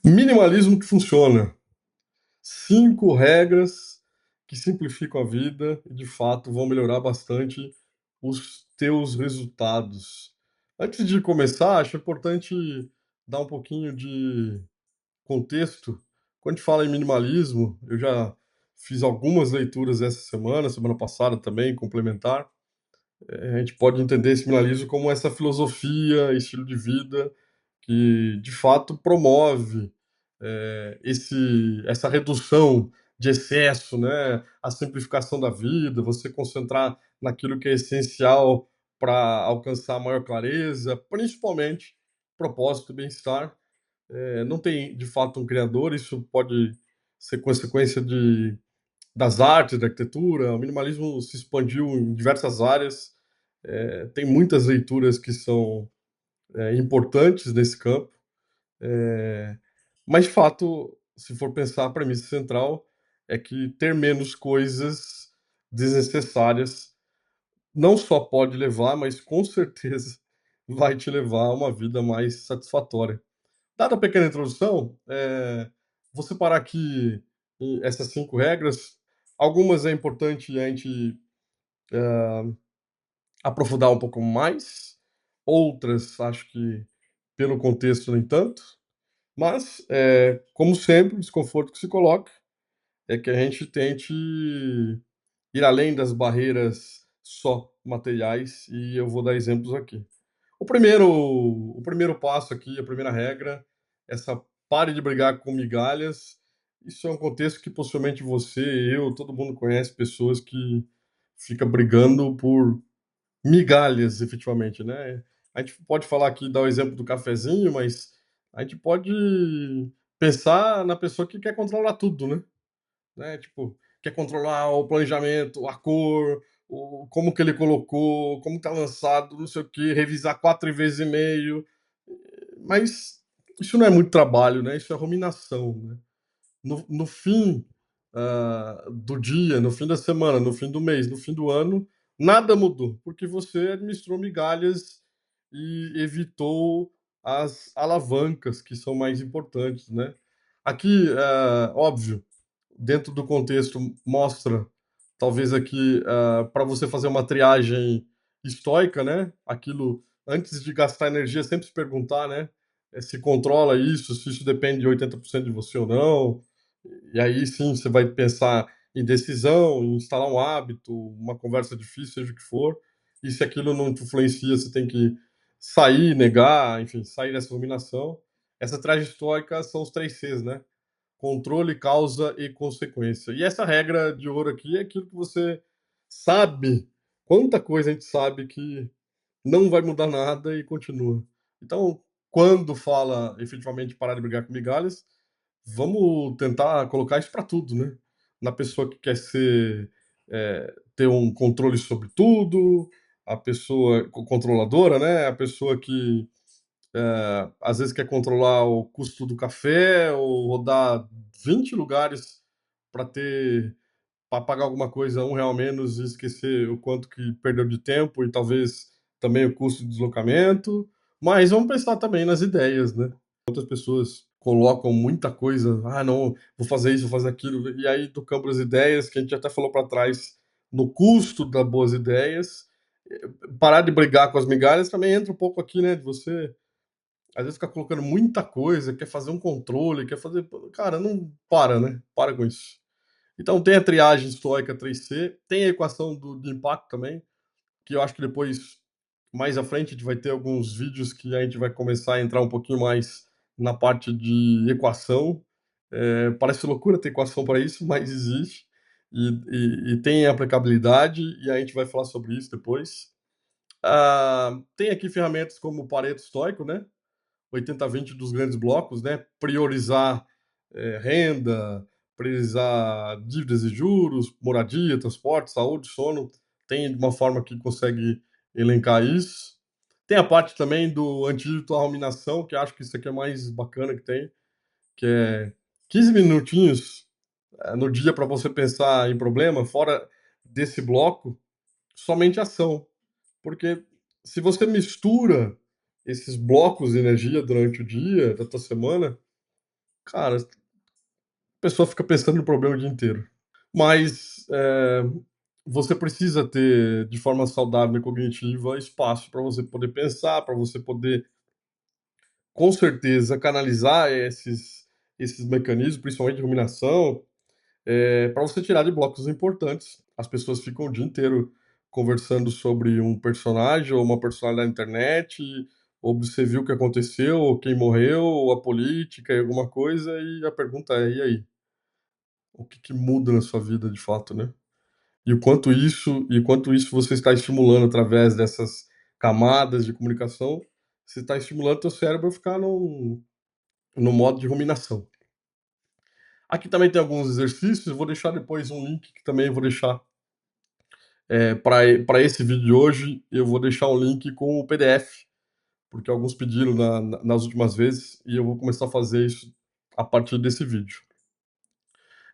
Minimalismo que funciona. 5 regras que simplificam a vida e, de fato, vão melhorar bastante os teus resultados. Antes de começar, acho importante dar um pouquinho de contexto. Quando a gente fala em minimalismo, eu já fiz algumas leituras essa semana, semana passada também, complementar. A gente pode entender esse minimalismo como essa filosofia, estilo de vida que, de fato, promove, essa redução de excesso, né, a simplificação da vida, você concentrar naquilo que é essencial para alcançar maior clareza, principalmente propósito e bem-estar. Não tem, de fato, um criador, isso pode ser consequência das artes, da arquitetura. O minimalismo se expandiu em diversas áreas, tem muitas leituras que são, importantes nesse campo. Eh, mas de fato, se for pensar, a premissa central é que ter menos coisas desnecessárias não só pode levar, mas com certeza vai te levar a uma vida mais satisfatória. Dada a pequena introdução, vou separar aqui essas 5 regras. Algumas é importante a gente aprofundar um pouco mais, outras acho que pelo contexto nem tanto. Mas, como sempre, o desconforto que se coloca é que a gente tente ir além das barreiras só materiais, e eu vou dar exemplos aqui. O primeiro passo aqui, a primeira regra, essa pare de brigar com migalhas. Isso é um contexto que possivelmente você, eu, todo mundo conhece pessoas que fica brigando por migalhas, efetivamente, né. A gente pode falar aqui, dar o exemplo do cafezinho, mas a gente pode pensar na pessoa que quer controlar tudo, né, tipo, quer controlar o planejamento, a cor, o como que ele colocou, como tá lançado, não sei o quê, revisar 4 vezes e meio, mas isso não é muito trabalho, né, isso é ruminação, né. No fim, do dia, no fim da semana, no fim do mês, no fim do ano, nada mudou, porque você administrou migalhas e evitou as alavancas que são mais importantes, né. Aqui, óbvio, dentro do contexto mostra, talvez aqui, para você fazer uma triagem estoica, né, aquilo antes de gastar energia sempre se perguntar, né, se controla isso, se isso depende de 80% de você ou não, e aí sim você vai pensar em decisão, em instalar um hábito, uma conversa difícil, seja o que for, e se aquilo não te influencia, você tem que sair, negar, enfim, sair dessa ruminação. Essa triagem estoica são os 3 Cs, né, controle, causa e consequência. E essa regra de ouro aqui é aquilo que você sabe, quanta coisa a gente sabe que não vai mudar nada e continua. Então, quando fala efetivamente parar de brigar com migalhas, vamos tentar colocar isso para tudo, né? Na pessoa que quer ter um controle sobre tudo, a pessoa controladora, né? A pessoa que às vezes quer controlar o custo do café ou rodar 20 lugares para ter para pagar alguma coisa R$ 1 a menos e esquecer o quanto que perdeu de tempo e talvez também o custo de deslocamento. Mas vamos pensar também nas ideias, né. Quantas pessoas colocam muita coisa: "Ah, não, vou fazer isso, vou fazer aquilo", e aí do campo das ideias, que a gente até falou para trás, no custo das boas ideias, parar de brigar com as migalhas também entra um pouco aqui, né, de você às vezes fica colocando muita coisa, quer fazer um controle, quer fazer cara, não para, né, para com isso. Então tem a triagem estoica 3C, tem a equação de impacto também, que eu acho que depois, mais à frente, a gente vai ter alguns vídeos que a gente vai começar a entrar um pouquinho mais na parte de equação. Parece loucura ter equação para isso, mas existe e tem aplicabilidade, e a gente vai falar sobre isso depois. Tem aqui ferramentas como o Pareto estoico, né, 80-20 dos grandes blocos, né? Priorizar renda, priorizar dívidas e juros, moradia, transporte, saúde, sono. Tem uma forma que consegue elencar isso. Tem a parte também do antídoto à ruminação, que acho que isso aqui é mais bacana que tem, que é 15 minutinhos no dia para você pensar em problema, fora desse bloco, somente ação. Porque se você mistura esses blocos de energia durante o dia, da tua semana, cara, a pessoa fica pensando no problema o dia inteiro. Mas, você precisa ter, de forma saudável e cognitiva, espaço para você poder pensar, para você poder, com certeza, canalizar esses mecanismos, principalmente de ruminação, para você tirar de blocos importantes. As pessoas ficam o dia inteiro conversando sobre um personagem ou uma personagem da internet, ou você viu o que aconteceu, ou quem morreu, ou a política e alguma coisa, e a pergunta é: "E aí? O que que muda na sua vida de fato, né?" E o quanto isso você está estimulando através dessas camadas de comunicação, você está estimulando teu cérebro a ficar no modo de ruminação. Aqui também tem alguns exercícios, eu vou deixar depois um link que também eu vou deixar, para esse vídeo de hoje, eu vou deixar um link com o PDF, porque alguns pediram nas últimas vezes, e eu vou começar a fazer isso a partir desse vídeo.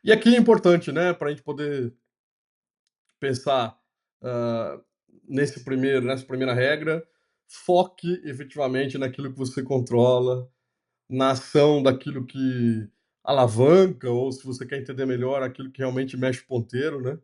E aqui é importante, né, para a gente poder pensar, hã, nessa primeira regra, foque efetivamente naquilo que você controla, na ação daquilo que alavanca, ou se você quer entender melhor, aquilo que realmente mexe o ponteiro, né.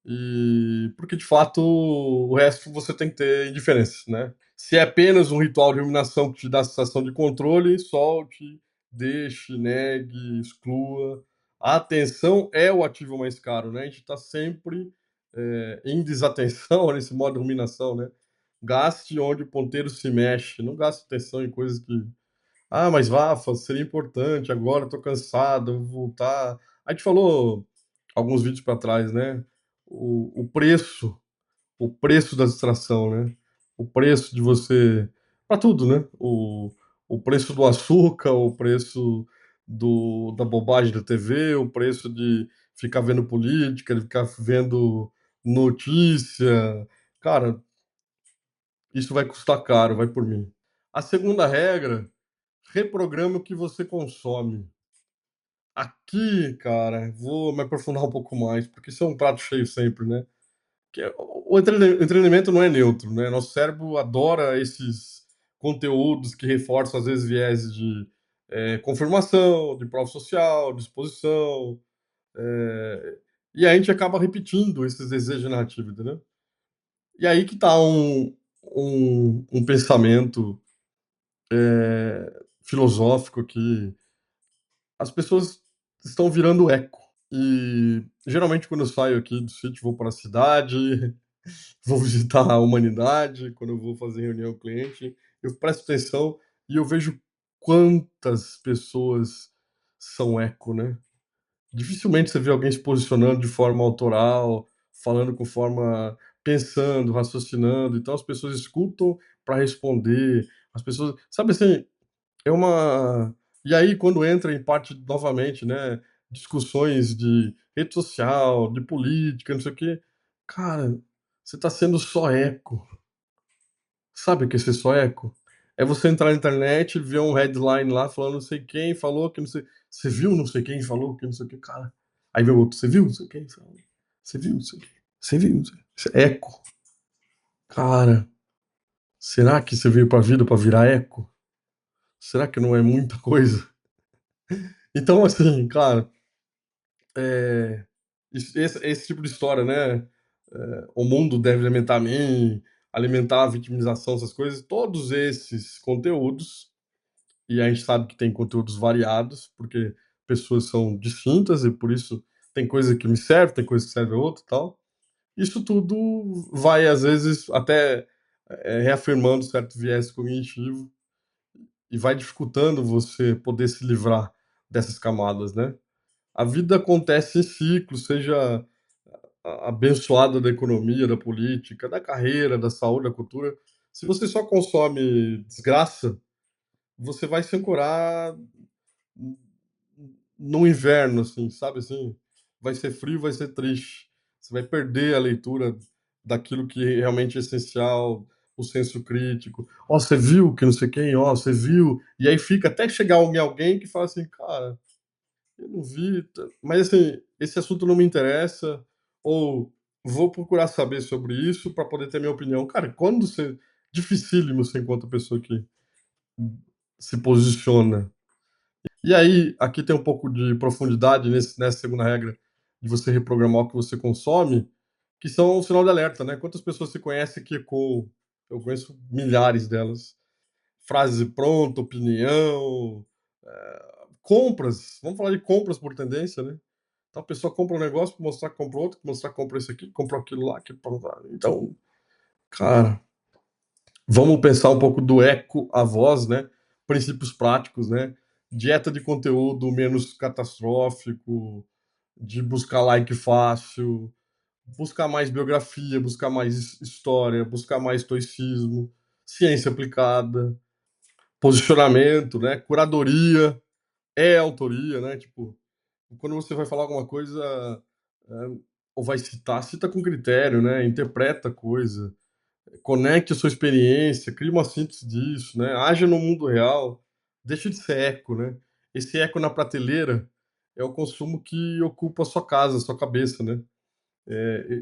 E porque de fato o resto você tem que ter indiferença, né. Se é apenas um ritual de iluminação que te dá a sensação de controle, solte, deixe, negue, exclua. A atenção é o ativo mais caro, né, a gente está sempre, em desatenção nesse modo de ruminação, né. Gaste onde o ponteiro se mexe, não gaste atenção em coisas que: "Ah, mas Rafa, seria importante, agora eu tô cansado, eu vou voltar". A gente falou alguns vídeos para trás, né, o preço da distração, né, o preço de você para tudo, né, o preço do açúcar, o preço da bobagem da TV, o preço de ficar vendo política, de ficar vendo notícia. Cara, isso vai custar caro, vai por mim. A segunda regra, reprograme o que você consome. Aqui, cara, vou me aprofundar um pouco mais, porque isso é um prato cheio sempre, né. Que é o entretenimento não é neutro, né, nosso cérebro adora esses conteúdos que reforçam, às vezes, viéses de, confirmação, de prova social, de exposição, eh, e a gente acaba repetindo esses desejos narrativos, entendeu. E aí que tá um pensamento, filosófico que as pessoas estão virando eco. E, geralmente, quando eu saio aqui do sítio, vou para a cidade, vou visitar a humanidade, quando eu vou fazer reunião com o cliente, eu presto atenção e eu vejo quantas pessoas são eco, né. Dificilmente você vê alguém se posicionando de forma autoral, falando com forma pensando, raciocinando, então as pessoas escutam para responder, as pessoas sabe assim, é uma e aí quando entra em parte novamente, né, discussões de rede social, de política, não sei o quê, cara, você está sendo só eco. Sabe o que é ser só eco? É você entrar na internet, ver um headline lá falando não sei quem falou que não sei você viu não sei quem falou que não sei o quê, cara. Aí vem o outro: "Você viu não sei quem falou? Você viu não sei o quê? Você viu não sei". Isso é eco. Cara, será que você veio pra vida pra virar eco? Será que não é muita coisa? Então, assim, cara, eh, esse tipo de história, né, "O mundo deve alimentar a mim", alimentar a vitimização, essas coisas, todos esses conteúdos, e a gente sabe que tem conteúdos variados, porque pessoas são distintas e por isso tem coisa que me serve, tem coisa que serve a outra e tal. Isso tudo vai, às vezes, até, reafirmando certo viés cognitivo e vai dificultando você poder se livrar dessas camadas, né. A vida acontece em ciclos, seja abençoada da economia, da política, da carreira, da saúde, da cultura. Se você só consome desgraça, você vai se ancorar no inverno, assim, sabe, assim? Vai ser frio, vai ser triste. Você vai perder a leitura daquilo que realmente é essencial, o senso crítico. "Ó, você viu que não sei quem? Ó, você viu?" E aí fica até chegar alguém que fala assim: "Cara, eu não vi, mas assim, esse assunto não me interessa", ou "Vou procurar saber sobre isso para poder ter minha opinião". Cara, quando você dificílimo você encontra pessoa que se posiciona. E aí, aqui tem um pouco de profundidade nessa segunda regra de você reprogramar o que você consome, que são o sinal de alerta, né? Quantas pessoas você conhece que ecoam? Eu conheço milhares delas. Frase pronta, opinião, compras. Vamos falar de compras por tendência, né? Então a pessoa compra um negócio para mostrar que comprou outro, pra mostrar que comprou isso aqui, comprou aquilo lá, que então, cara, vamos pensar um pouco do eco à voz, né? Princípios práticos, né? Dieta de conteúdo menos catastrófico, de buscar like fácil, buscar mais biografia, buscar mais história, buscar mais estoicismo, ciência aplicada, posicionamento, né? Curadoria é autoria, né? Tipo, quando você vai falar alguma coisa, ou vai citar, cita com critério, né? Interpreta a coisa, conecte a sua experiência, crie uma síntese disso, né? Haja no mundo real, deixa de ser eco, né? Esse eco na prateleira é o consumo que ocupa a sua casa, a sua cabeça, né?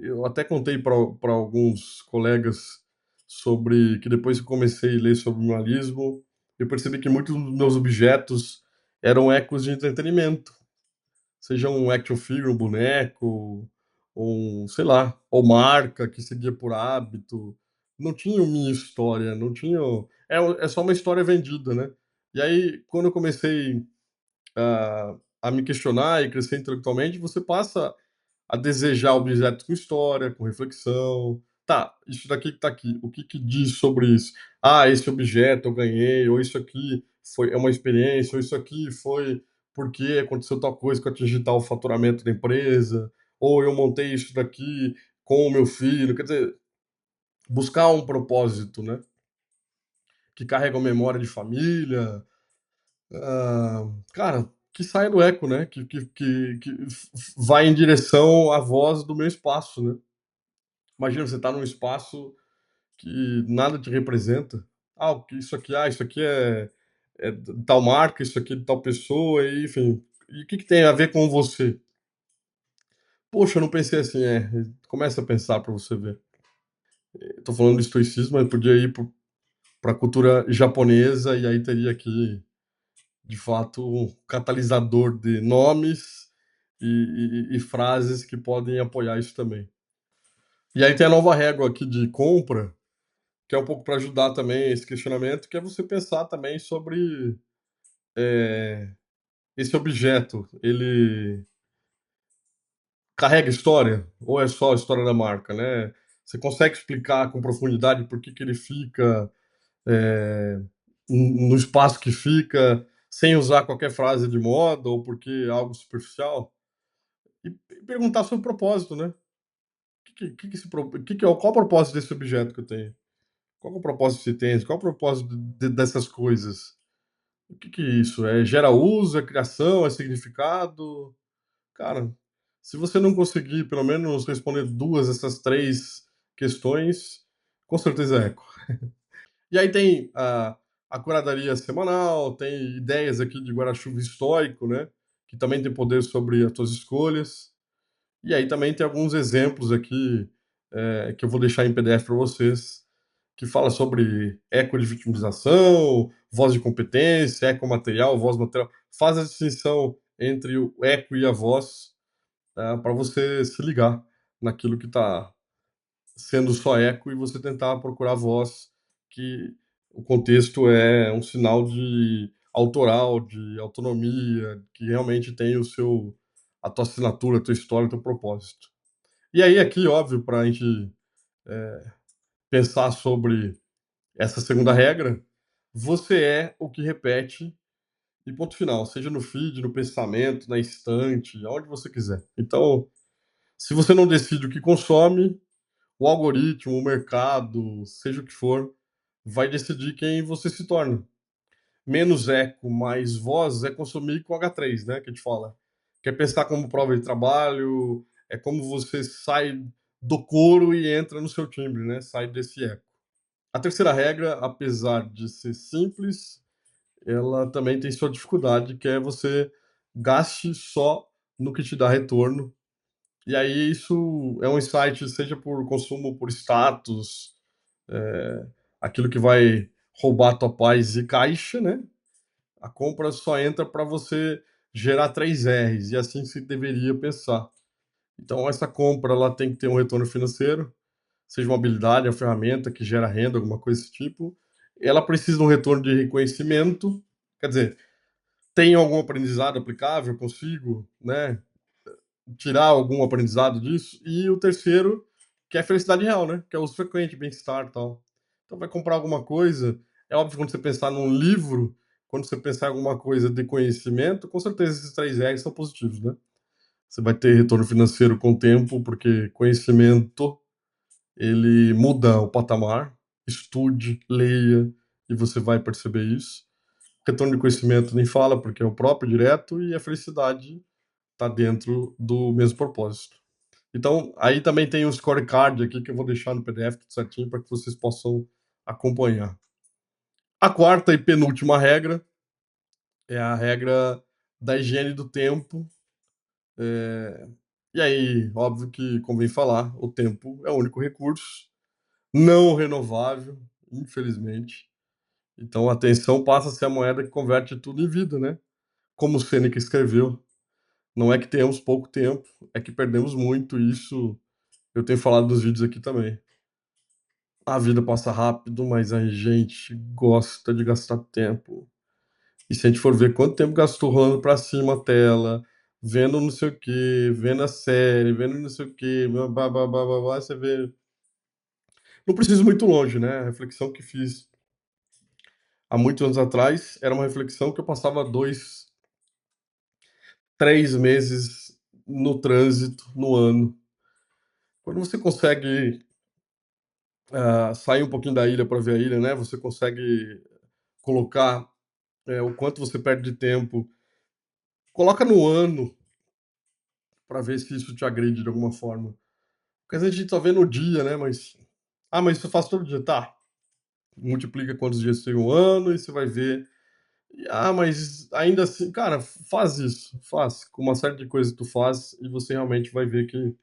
Eu até contei para alguns colegas sobre que depois que comecei a ler sobre minimalismo, eu percebi que muitos dos meus objetos eram ecos de entretenimento, seja um action figure, um boneco, ou sei lá, ou marca que seguia por hábito. Não tinha minha história, não tinha. É só uma história vendida, né? E aí, quando eu comecei a me questionar e crescer intelectualmente, você passa a desejar objetos com história, com reflexão. Tá, isso daqui que tá aqui, o que que diz sobre isso? Ah, esse objeto eu ganhei, ou isso aqui é uma experiência, ou isso aqui foi porque aconteceu tal coisa que eu atingi tal faturamento da empresa, ou eu montei isso daqui com o meu filho. Quer dizer, buscar um propósito, né? Que carrega uma memória de família. Cara, que saia do eco, né? Que vai em direção à voz do meu espaço, né? Imagina, você está num espaço que nada te representa. Ah, o que isso aqui é de tal marca, isso aqui é de tal pessoa, e enfim. E o que que tem a ver com você? Poxa, eu não pensei assim, começa a pensar para você ver. Estou falando de estoicismo, mas podia ir para a cultura japonesa, e aí teria aqui, de fato, um catalisador de nomes e frases que podem apoiar isso também. E aí tem a nova régua aqui de compra, que é um pouco para ajudar também esse questionamento, que é você pensar também sobre, eh, esse objeto, ele carrega história ou é só a história da marca, né? Você consegue explicar com profundidade por que que ele fica, eh, no espaço que fica, sem usar qualquer frase de moda ou porque é algo superficial? E perguntar sobre o propósito, né? Que esse pro que é qual o propósito desse objeto que eu tenho? Qual que é o propósito desse tênis? Qual é o propósito dessas coisas? O que que é isso? Gera uso, é criação, é significado? Cara, se você não conseguir pelo menos responder 2 dessas 3 questões, com certeza é eco. E aí tem a curadoria semanal, tem ideias aqui de guarda-chuva estoico, né, que também tem poder sobre as tuas escolhas. E aí também tem alguns exemplos aqui, que eu vou deixar em PDF para vocês, que fala sobre eco de vitimização, voz de competência, eco material, voz material. Faz a distinção entre o eco e a voz, para você se ligar naquilo que está sendo só eco e você tentar procurar voz, que o contexto é um sinal de autoral, de autonomia, que realmente tem a tua assinatura, a tua história, o teu propósito. E aí aqui, óbvio, para a gente pensar sobre essa segunda regra, você é o que repete e ponto final, seja no feed, no pensamento, na estante, aonde você quiser. Então, se você não decide o que consome, o algoritmo, o mercado, seja o que for, vai decidir quem você se torna. Menos eco, mais voz é consumir com H3, né, que a gente fala. Que é pensar como prova de trabalho, é como você sai do coro e entra no seu timbre, né, sai desse eco. A terceira regra, apesar de ser simples, ela também tem sua dificuldade, que é você gaste só no que te dá retorno. E aí isso é um insight, seja por consumo, por status, aquilo que vai roubar a tua paz e caixa, né? A compra só entra para você gerar 3 R's, e assim se deveria pensar. Então essa compra ela tem que ter um retorno financeiro, seja uma habilidade, uma ferramenta que gera renda, alguma coisa desse tipo. Ela precisa de um retorno de reconhecimento, quer dizer, tem algum aprendizado aplicável, consigo, né, tirar algum aprendizado disso. E o terceiro, que é a felicidade real, né, que é o uso frequente, bem-estar e tal. Então vai comprar alguma coisa, é óbvio que quando você pensar num livro, quando você pensar em alguma coisa de conhecimento, com certeza esses 3 R's são positivos, né. Você vai ter retorno financeiro com o tempo, porque conhecimento, ele muda o patamar. Estude, leia, e você vai perceber isso. Retorno de conhecimento nem fala, porque é o próprio direto, e a felicidade está dentro do mesmo propósito. Então, aí também tem um scorecard aqui que eu vou deixar no PDF tudo certinho para que vocês possam acompanhar. A quarta e penúltima regra é a regra da higiene do tempo. E aí, óbvio que convém falar, o tempo é o único recurso não renovável, infelizmente. Então a atenção passa a ser a moeda que converte tudo em vida, né. Como Sêneca escreveu, não é que tenhamos pouco tempo, é que perdemos muito, e isso eu tenho falado nos vídeos aqui também. A vida passa rápido, mas a gente gosta de gastar tempo. E se a gente for ver quanto tempo gastou rolando pra cima a tela, vendo não sei o quê, vendo a série, vendo não sei o quê, blá, blá, blá, blá, blá, blá, você vê. Não preciso ir muito longe, né, a reflexão que fiz há muitos anos atrás era uma reflexão que eu passava 2, 3 meses no trânsito no ano. Quando você consegue, sair um pouquinho da ilha para ver a ilha, né, você consegue colocar, o quanto você perde de tempo, coloca no ano para ver se isso te agride de alguma forma. Porque às vezes a gente só vê no dia, né, mas: "Ah, mas isso eu faço todo dia", tá, multiplica quantos dias tem um ano e você vai ver. Ah, mas ainda assim, cara, faz isso, faz. Com uma série de coisas que tu faz e você realmente vai ver que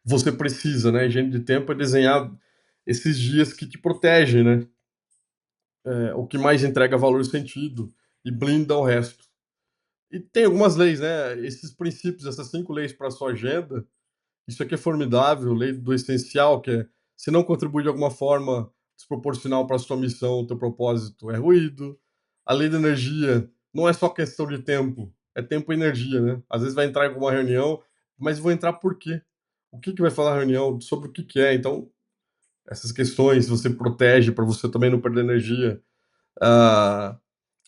você precisa, né. Higiene de tempo é desenhar esses dias que te protegem, né. O que mais entrega valor e sentido e blinda o resto. E tem algumas leis, né, esses princípios, essas 5 leis para sua agenda. Isso aqui é formidável, lei do essencial, que é: se não contribui de alguma forma desproporcional para a sua missão, teu propósito, é ruído. A lei da energia não é só questão de tempo, é tempo e energia, né. Às vezes vai entrar em alguma reunião, mas vou entrar por quê? O que que vai falar a reunião? Sobre o que que é? Então, essas questões você protege para você também não perder energia. Ah,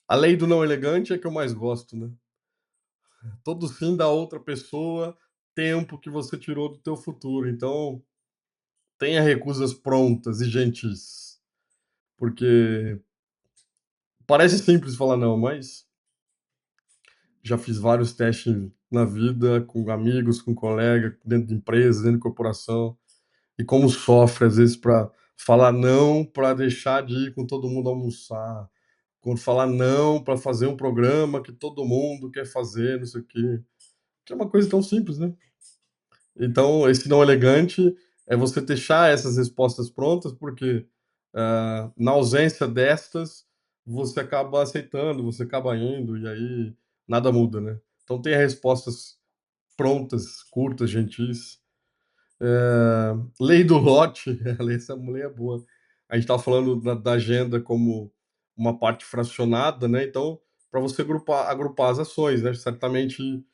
a lei do não elegante é a que eu mais gosto, né. Todo sim da outra pessoa, tempo que você tirou do teu futuro. Então, tenha recusas prontas e gentis, porque parece simples falar não, mas já fiz vários testes na vida com amigos, com colega, dentro de empresas, dentro de corporação, e como sofre às vezes para falar não, para deixar de ir com todo mundo almoçar, quando falar não para fazer um programa que todo mundo quer fazer, não sei o quê, que é uma coisa tão simples, né. Então, esse não elegante é você deixar essas respostas prontas, porque, na ausência destas, você acaba aceitando, você acaba indo, e aí nada muda, né. Então tenha respostas prontas, curtas, gentis. Lei do lote, essa lei é boa. A gente estava falando da agenda como uma parte fracionada, né, então, para você agrupar as ações, né, certamente,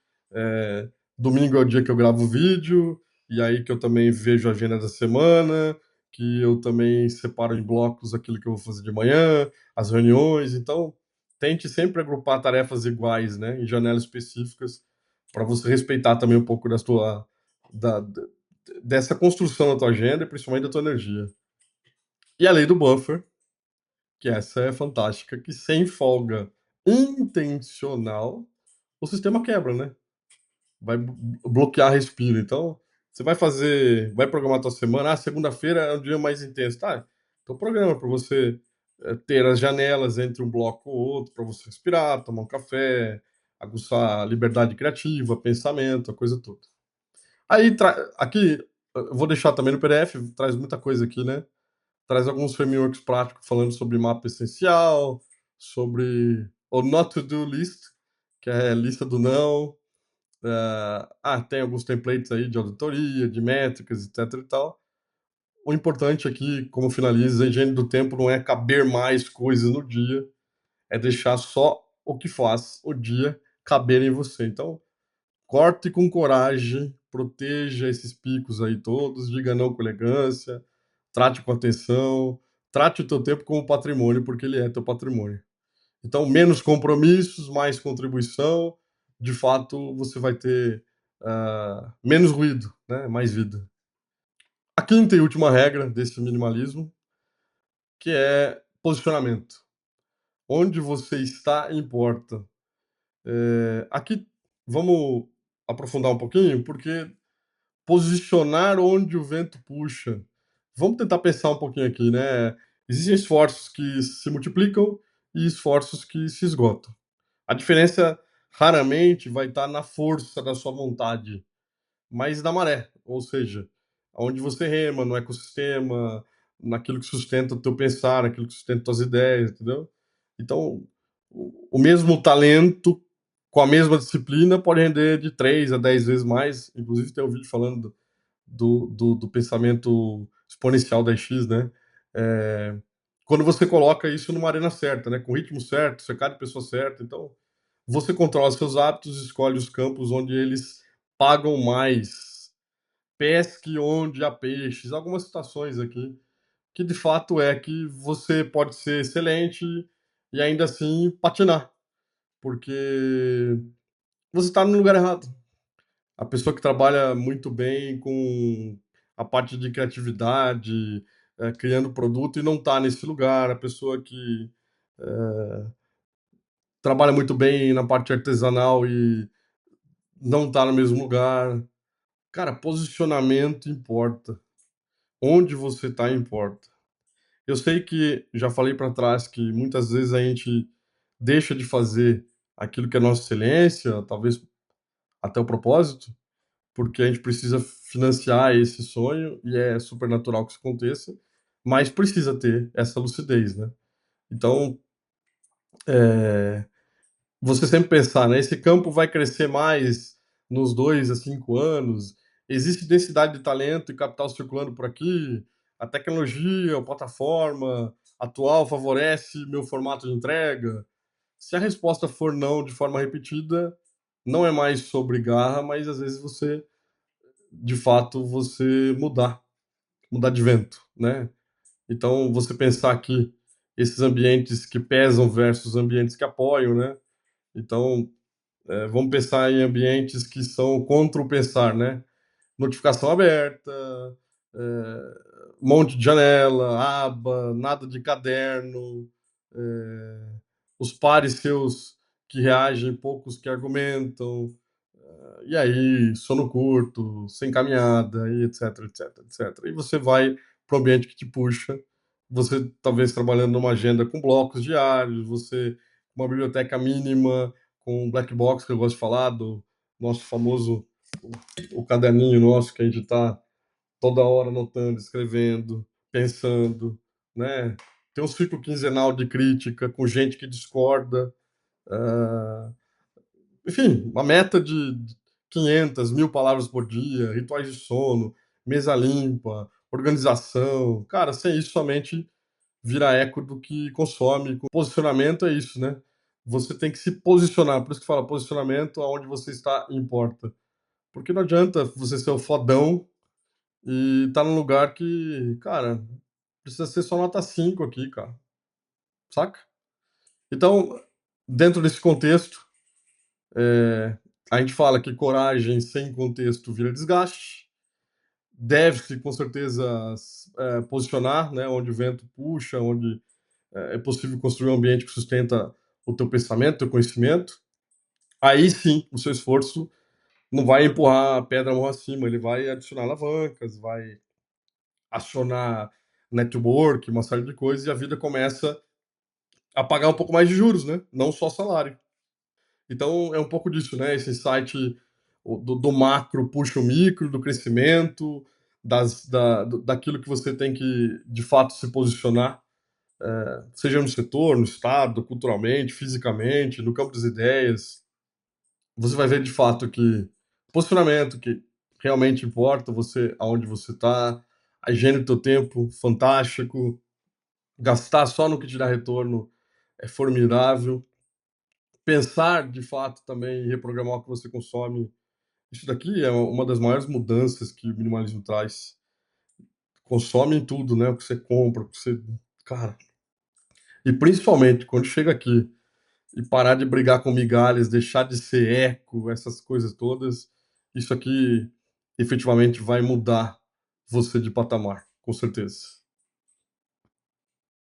domingo é o dia que eu gravo o vídeo, e aí que eu também vejo a agenda da semana, que eu também separo em blocos aquilo que eu vou fazer de manhã, as reuniões, então, tente sempre agrupar tarefas iguais, né, em janelas específicas, para você respeitar também um pouco da dessa construção da tua agenda e principalmente da tua energia. E a lei do buffer, que essa é fantástica, que sem folga intencional, o sistema quebra, né. Vai bloquear respiro. Então, você vai programar a tua semana, segunda-feira é o dia mais intenso, tá, então programa para você, ter as janelas entre um bloco ou outro, para você respirar, tomar um café, aguçar a liberdade criativa, pensamento, a coisa toda. Aí aqui, eu vou deixar também no PDF, traz muita coisa aqui, né. Traz alguns frameworks práticos falando sobre mapa essencial, sobre o not to do list, que é a lista do não. Tem alguns templates aí de auditoria, de métricas, etc e tal. O importante aqui, como finaliza, a higiene do tempo não é caber mais coisas no dia, é deixar só o que faz o dia caber em você. Então, corte com coragem, proteja esses picos aí todos, diga não com elegância, trate com atenção, trate o teu tempo como patrimônio, porque ele é teu patrimônio. Então, menos compromissos, mais contribuição, de fato, você vai ter menos ruído, né? Mais vida. A quinta e última regra desse minimalismo, que é posicionamento. Onde você está importa. Aqui vamos aprofundar um pouquinho, porque posicionar onde o vento puxa. Vamos tentar pensar um pouquinho aqui, né? Existem esforços que se multiplicam e esforços que se esgotam. A diferença raramente vai estar na força da sua vontade, mas na maré, ou seja, aonde você rema no ecossistema, naquilo que sustenta o teu pensar, naquilo que sustenta tuas ideias, entendeu? Então, o mesmo talento com a mesma disciplina pode render de 3 a 10 vezes mais. Inclusive, tem um vídeo falando do pensamento exponencial da X, né? Eh, Quando você coloca isso numa arena certa, né? Com o ritmo certo, cercado de pessoa certa. Então, você controla seus hábitos, escolhe os campos onde eles pagam mais. Pesque onde há peixes. Algumas citações aqui, que de fato é que você pode ser excelente e ainda assim patinar, porque você está no lugar errado. A pessoa que trabalha muito bem com a parte de criatividade, criando produto e não está nesse lugar, a pessoa que, eh, trabalha muito bem na parte artesanal e não está no mesmo lugar. Cara, posicionamento importa. Onde você está importa. Eu sei que já falei para trás que muitas vezes a gente deixa de fazer aquilo que é nossa excelência, talvez até o propósito, porque a gente precisa financiar esse sonho e é super natural que isso aconteça, mas precisa ter essa lucidez, né. Então, eh, você sempre pensar, né, esse campo vai crescer mais nos 2 a 5 anos, existe densidade de talento e capital circulando por aqui, a tecnologia, a plataforma atual favorece meu formato de entrega. Se a resposta for não de forma repetida, não é mais sobre garra, mas às vezes você, de fato, você mudar de vento, né. Então você pensar que esses ambientes que pesam versus ambientes que apoiam, né. Então, vamos pensar em ambientes que são contra o pensar, né. Notificação aberta, eh, monte de janela, aba, nada de caderno, eh, os pares seus que reagem, poucos que argumentam, e aí sono curto, sem caminhada e etc, etc, etc. E você vai para o ambiente que te puxa, você talvez trabalhando numa agenda com blocos diários, você uma biblioteca mínima, com um black box, que eu gosto de falar, do nosso famoso o caderninho nosso que a gente está toda hora anotando, escrevendo, pensando, né. Tem um ciclo quinzenal de crítica com gente que discorda, hã, enfim, uma meta de 500, 1000 palavras por dia, rituais de sono, mesa limpa, organização. Cara, sem isso somente vira eco do que consome. Posicionamento é isso, né. Você tem que se posicionar, por isso que fala posicionamento aonde você está importa. Porque não adianta você ser o fodão e tá num lugar que, cara, precisa ser só nota 5 aqui, cara, saca? Então, dentro desse contexto, eh, a gente fala que coragem sem contexto vira desgaste, deve-se com certeza posicionar, né, onde o vento puxa, onde é possível construir um ambiente que sustenta o teu pensamento, teu conhecimento. Aí sim, o seu esforço não vai empurrar a pedra morro acima, ele vai adicionar alavancas, vai acionar network, uma série de coisas, e a vida começa a pagar um pouco mais de juros, né? Não só salário. Então é um pouco disso, né? Esse insight do macro puxa o micro, do crescimento, daquilo que você tem que de fato se posicionar. seja no setor, no estado, culturalmente, fisicamente, no campo das ideias. Você vai ver de fato que posicionamento que realmente importa, você aonde você está, a higiene do teu tempo, fantástico, gastar só no que te dá retorno é formidável. Pensar de fato também em reprogramar o que você consome, isso daqui é uma das maiores mudanças que o minimalismo traz. Consome em tudo, né, o que você compra, o que você cara, e principalmente quando chega aqui e parar de brigar com migalhas, deixar de ser eco, essas coisas todas, isso aqui efetivamente vai mudar você de patamar, com certeza.